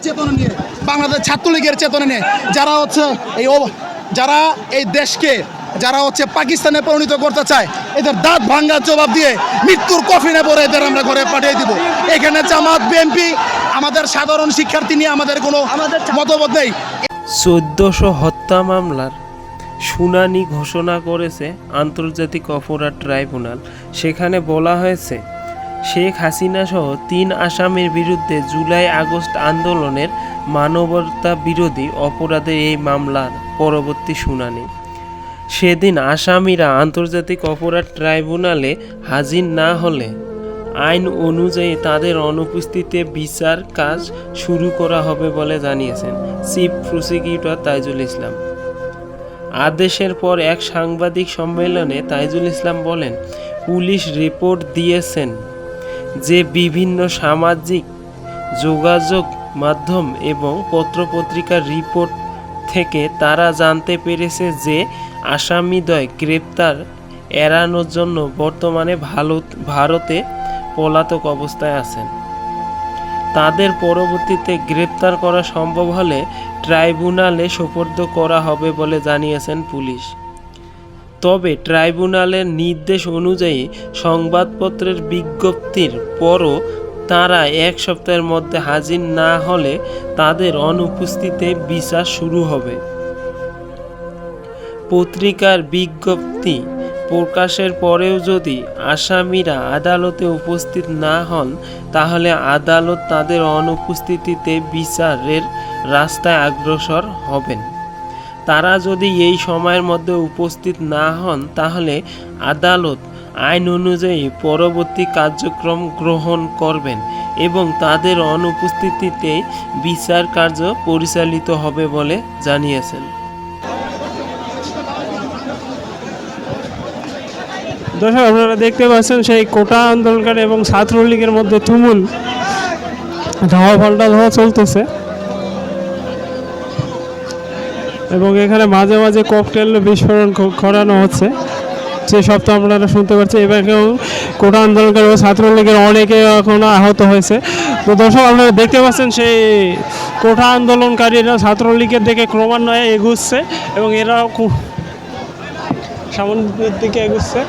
চেতনা নিয়ে, বাংলাদেশ ছাত্রলীগের চেতনা নিয়ে যারা এই দেশকে পাকিস্তানে পরিণত করতে চায়, এদের দাঁত ভাঙ্গার জবাব দিয়ে মৃত্যুর কফিনে পরে এদের আমরা ঘরে পাঠিয়ে দিব। এখানে জামাত বিএনপি আমাদের সাধারণ শিক্ষার্থী নিয়ে আমাদের কোনো মতভেদ নেই। 1400 হত্যা মামলার শুনানি ঘোষণা করেছে আন্তর্জাতিক অপরাধ ট্রাইব্যুনাল। সেখানে বলা হয়েছে শেখ হাসিনা সহ 3 আসামির বিরুদ্ধে জুলাই আগস্ট আন্দোলনের মানবতা বিরোধী অপরাধের এই মামলার পরবর্তী শুনানি। সেদিন আসামিরা আন্তর্জাতিক অপরাধ ট্রাইব্যুনালে হাজির না হলে আইন অনুযায়ী তাদের অনুপস্থিতিতে বিচার কাজ শুরু করা হবে বলে জানিয়েছেন চিফ প্রসিকিউটর তাইজুল ইসলাম। আদেশের পর এক সাংবাদিক সম্মেলনে তাইজুল ইসলাম বলেন, পুলিশ রিপোর্ট দিয়েছেন যে বিভিন্ন সামাজিক যোগাযোগ মাধ্যম এবং পত্রপত্রিকার রিপোর্ট থেকে তারা জানতে পেরেছে যে আসামিদ্বয় গ্রেপ্তার এড়ানোর জন্য বর্তমানে ভারতে পলাতক অবস্থায় আছেন। তাদের পরবর্তীতে গ্রেপ্তার করা সম্ভব হলে ট্রাইব্যুনালে সোপর্দ করা হবে বলে জানিয়েছেন পুলিশ। তবে ট্রাইব্যুনালের নির্দেশ অনুযায়ী সংবাদপত্রের বিজ্ঞপ্তির পরও তারা 1 সপ্তাহের মধ্যে হাজির না হলে তাদের অনুপস্থিতিতে বিচার শুরু হবে। পত্রিকার বিজ্ঞপ্তি প্রকাশের পরেও যদি আসামিরা আদালতে উপস্থিত না হন তাহলে আদালত তাদের অনুপস্থিতিতে বিচারের রাস্তায় অগ্রসর হবেন। তারা যদি এই সময়ের মধ্যে উপস্থিত না হন তাহলে আদালত আইন অনুযায়ী পরবর্তী কার্যক্রম গ্রহণ করবেন এবং তাদের অনুপস্থিতিতে বিচার কার্য পরিচালিত হবে বলে জানিয়েছেন। দর্শক, আপনারা দেখতে পাচ্ছেন সেই কোটা আন্দোলনকারী এবং ছাত্রলীগের মধ্যে তুমুল ধাওয়া পাল্টা ধাওয়া চলতেছে এবং এখানে মাঝে মাঝে ককটেল বিস্ফোরণ করানো হচ্ছে, যে শব্দ আপনারা শুনতে পাচ্ছেন। এবার কেউ কোটা আন্দোলনকারী ও ছাত্রলীগের অনেকে এখনও আহত হয়েছে। তো দর্শক, আপনারা দেখতে পাচ্ছেন সেই কোটা আন্দোলনকারীরা ছাত্রলীগের দিকে ক্রমান্বয়ে এগুচ্ছে এবং এরাও সামনের দিকে এগুচ্ছে।